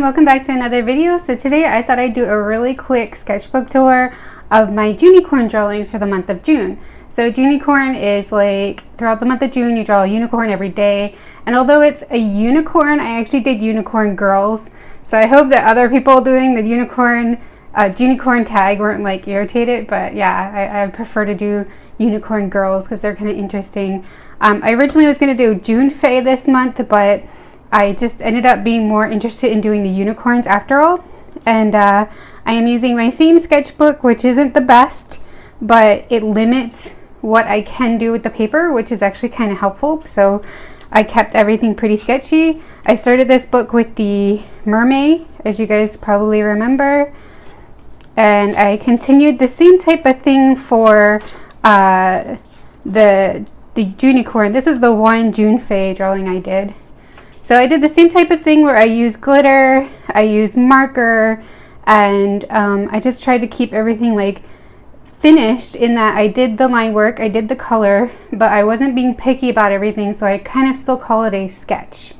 everyone, welcome back to another video. So today I thought I'd do a really quick sketchbook tour of my Junicorn drawings for the month of June. So Junicorn is like throughout the month of June you draw a unicorn every day, and although it's a unicorn, I actually did unicorn girls. So I hope that other people doing the Junicorn tag weren't like irritated, but yeah, I prefer to do unicorn girls because they're kind of interesting. I originally was going to do June Fae this month, but I just ended up being more interested in doing the unicorns after all. And I am using my same sketchbook, which isn't the best, but it limits what I can do with the paper, which is actually kind of helpful. So I kept everything pretty sketchy. I started this book with the mermaid, as you guys probably remember. And I continued the same type of thing for the Junicorn. This was the one June Fae drawing I did. So I did the same type of thing where I used glitter, I used marker, and I just tried to keep everything like finished in that I did the line work, I did the color, but I wasn't being picky about everything, so I kind of still call it a sketch,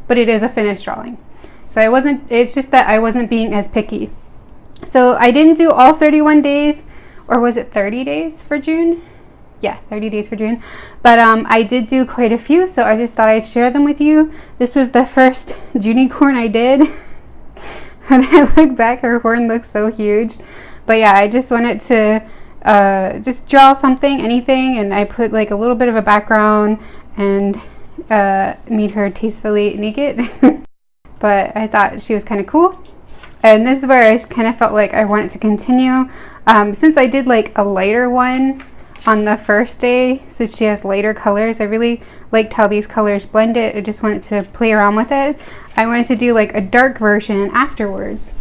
but it is a finished drawing. So it's just that I wasn't being as picky. So I didn't do all 31 days, or was it 30 days for June? Yeah, 30 days for June. But I did do quite a few, so I just thought I'd share them with you. This was the first Junicorn I did. When I look back, her horn looks so huge. But yeah, I just wanted to just draw something, anything, and I put like a little bit of a background and made her tastefully naked. But I thought she was kind of cool. And this is where I kind of felt like I wanted to continue. Since I did like a lighter one on the first day, since she has lighter colors, I really liked how these colors blended. I just wanted to play around with it. I wanted to do like a dark version afterwards.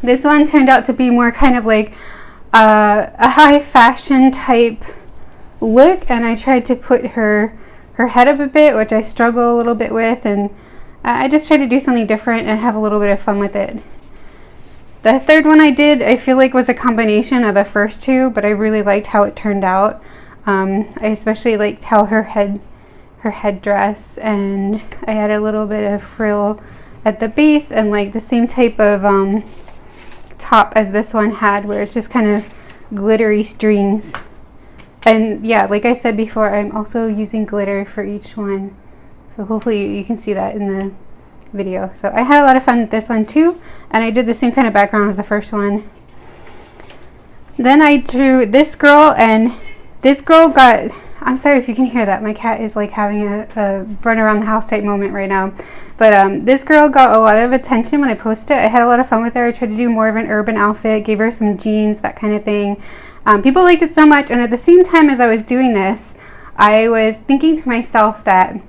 This one turned out to be more kind of like a high fashion type look, and I tried to put her head up a bit, which I struggle a little bit with, and I just tried to do something different and have a little bit of fun with it. The third one I did, I feel like was a combination of the first two, but I really liked how it turned out. I especially liked how her headdress, and I had a little bit of frill at the base and like the same type of top as this one had, where it's just kind of glittery strings. And yeah, like I said before, I'm also using glitter for each one, so hopefully you can see that in the video. So I had a lot of fun with this one too, and I did the same kind of background as the first one. Then I drew this girl, and this girl got, I'm sorry if you can hear that, my cat is like having a run around the house type moment right now. But this girl got a lot of attention when I posted it. I had a lot of fun with her. I tried to do more of an urban outfit, gave her some jeans, that kind of thing. People liked it so much, and at the same time as I was doing this, I was thinking to myself that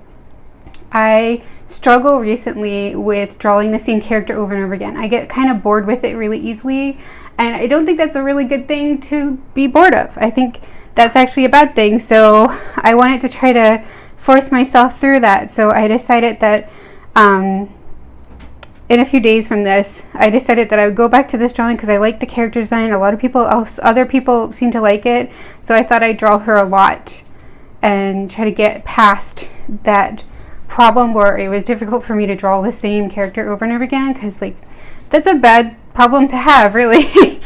I struggle recently with drawing the same character over and over again. I get kind of bored with it really easily, and I don't think that's a really good thing to be bored of. I think that's actually a bad thing, so I wanted to try to force myself through that. So I decided that in a few days from this, I decided that I would go back to this drawing because I like the character design. Other people seem to like it, so I thought I'd draw her a lot and try to get past that problem where it was difficult for me to draw the same character over and over again, because like that's a bad problem to have, really.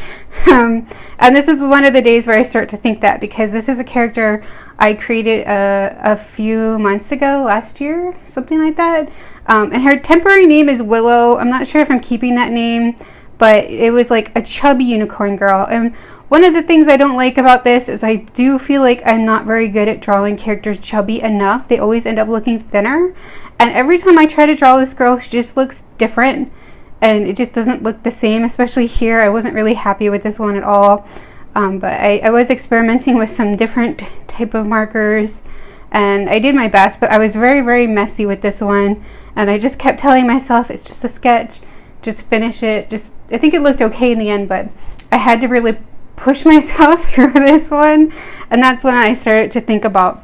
And this is one of the days where I start to think that, because this is a character I created a few months ago, last year, something like that. And her temporary name is Willow. I'm not sure if I'm keeping that name, but it was like a chubby unicorn girl. And one of the things I don't like about this is I do feel like I'm not very good at drawing characters chubby enough. They always end up looking thinner. And every time I try to draw this girl, she just looks different. And it just doesn't look the same, especially here. I wasn't really happy with this one at all. But I was experimenting with some different type of markers, and I did my best, but I was very, very messy with this one. And I just kept telling myself, it's just a sketch, just finish it. I think it looked okay in the end, but I had to really push myself through this one, and that's when I started to think about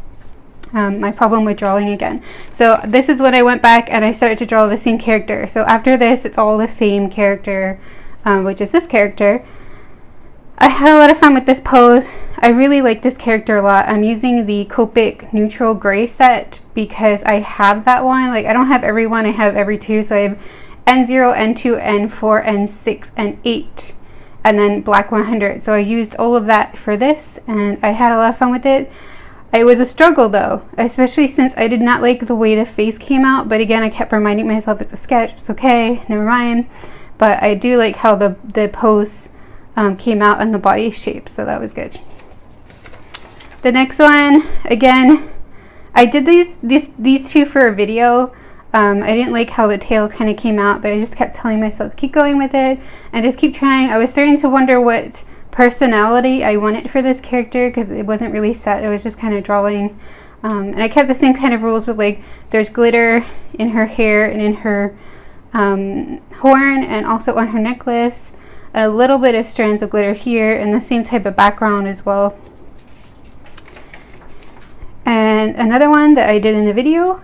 my problem with drawing again. So this is when I went back and I started to draw the same character. So after this, it's all the same character, which is this character. I had a lot of fun with this pose. I really like this character a lot. I'm using the Copic neutral gray set because I have that one. Like, I don't have every one, I have every two. So I have N0, N2, N4, N6, N8, and then black 100. So I used all of that for this, and I had a lot of fun with it. It was a struggle though, especially since I did not like the way the face came out, but again, I kept reminding myself it's a sketch, it's okay, never mind. But I do like how the pose came out and the body shape, so that was good. The next one, again, I did these two for a video. I didn't like how the tail kind of came out, but I just kept telling myself to keep going with it and just keep trying. I was starting to wonder what personality I wanted for this character because it wasn't really set. It was just kind of drawing. And I kept the same kind of rules with, like, there's glitter in her hair and in her horn and also on her necklace. A little bit of strands of glitter here and the same type of background as well. And another one that I did in the video.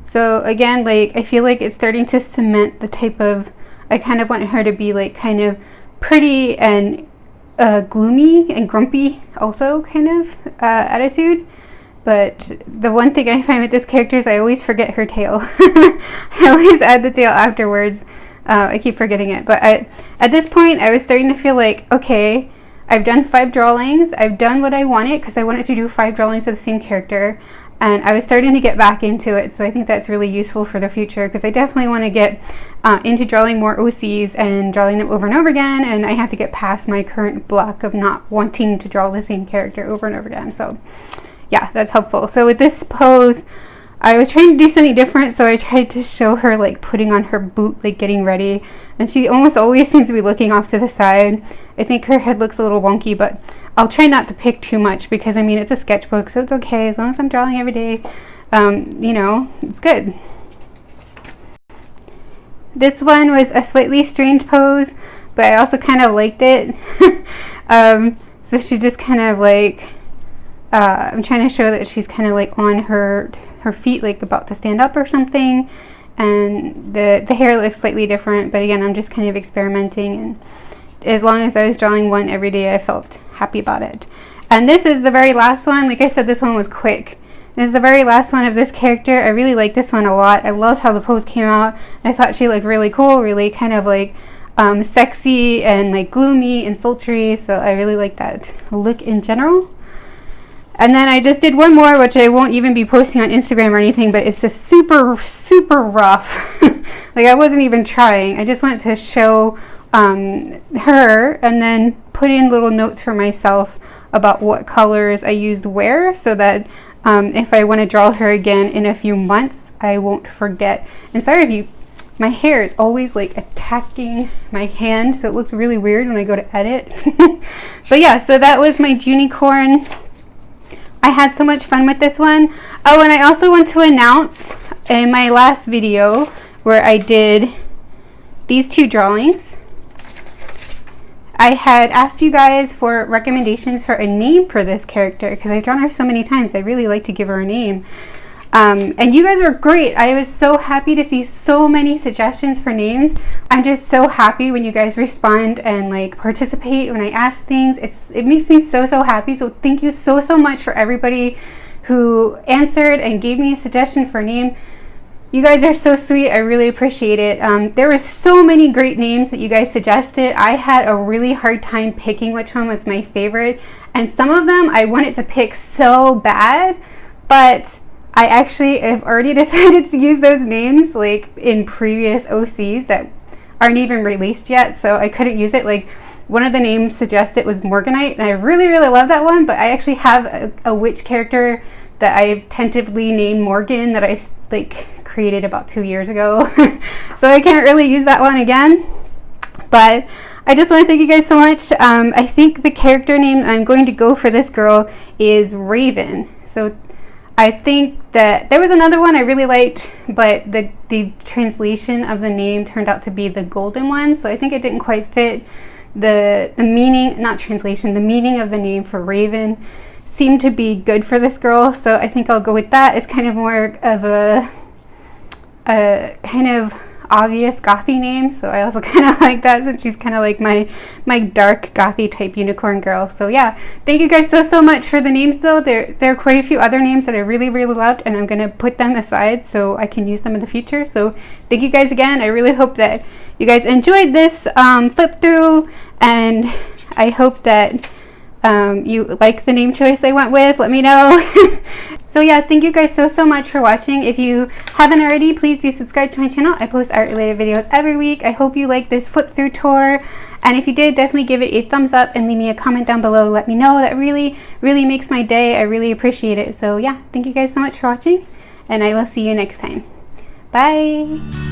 So again, like, I feel like it's starting to cement the type of, I kind of want her to be like kind of pretty and gloomy and grumpy also kind of attitude. But the one thing I find with this character is I always forget her tail. I always add the tail afterwards. I keep forgetting it. But at this point, I was starting to feel like, okay, I've done 5 drawings. I've done what I wanted because I wanted to do 5 drawings of the same character. And I was starting to get back into it. So I think that's really useful for the future because I definitely want to get into drawing more OCs and drawing them over and over again. And I have to get past my current block of not wanting to draw the same character over and over again. So yeah, that's helpful. So with this pose, I was trying to do something different, so I tried to show her like putting on her boot, like getting ready, and she almost always seems to be looking off to the side. I think her head looks a little wonky, but I'll try not to pick too much because I mean it's a sketchbook, so it's okay as long as I'm drawing every day. You know, it's good. This one was a slightly strange pose, but I also kind of liked it. So she just kind of like I'm trying to show that she's kind of like on her feet, like about to stand up or something, and the hair looks slightly different, but again, I'm just kind of experimenting, and as long as I was drawing one every day, I felt happy about it. And this is the very last one. Like I said, this one was quick. This is the very last one of this character. I really like this one a lot. I love how the pose came out. I thought she looked really cool, really kind of like sexy and like gloomy and sultry, so I really like that look in general. And then I just did one more, which I won't even be posting on Instagram or anything, but it's just super, super rough. Like I wasn't even trying. I just wanted to show her and then put in little notes for myself about what colors I used where, so that if I want to draw her again in a few months, I won't forget. And sorry if you, my hair is always like attacking my hand, so it looks really weird when I go to edit. But yeah, so that was my Junicorn. I had so much fun with this one. Oh, and I also want to announce in my last video where I did these 2 drawings, I had asked you guys for recommendations for a name for this character because I've drawn her so many times. I really like to give her a name. And you guys were great. I was so happy to see so many suggestions for names. I'm just so happy when you guys respond and like participate when I ask things. It makes me so happy. So thank you so much for everybody who answered and gave me a suggestion for a name. You guys are so sweet. I really appreciate it. There were so many great names that you guys suggested. I had a really hard time picking which one was my favorite, and some of them I wanted to pick so bad, but I actually have already decided to use those names like in previous OCs that aren't even released yet, so I couldn't use it. Like one of the names suggested was Morganite, and I really love that one, but I actually have a witch character that I've tentatively named Morgan that I like created about 2 years ago. So I can't really use that one again, but I just want to thank you guys so much. I think the character name I'm going to go for this girl is Raven. So I think that there was another one I really liked, but the translation of the name turned out to be the golden one, so I think it didn't quite fit the meaning, not translation, the meaning of the name for Raven seemed to be good for this girl, so I think I'll go with that. It's kind of more of a kind of obvious gothy name, so I also kind of like that since she's kind of like my dark gothy type unicorn girl. So yeah, thank you guys so much for the names though. There are quite a few other names that I really loved, and I'm gonna put them aside so I can use them in the future. So thank you guys again. I really hope that you guys enjoyed this flip through, and I hope that you like the name choice I went with. Let me know. So yeah, thank you guys so much for watching. If you haven't already, please do subscribe to my channel. I post art related videos every week. I hope you like this flip through tour, and if you did, definitely give it a thumbs up and leave me a comment down below to let me know. That really makes my day. I really appreciate it. So yeah, thank you guys so much for watching, and I will see you next time. Bye.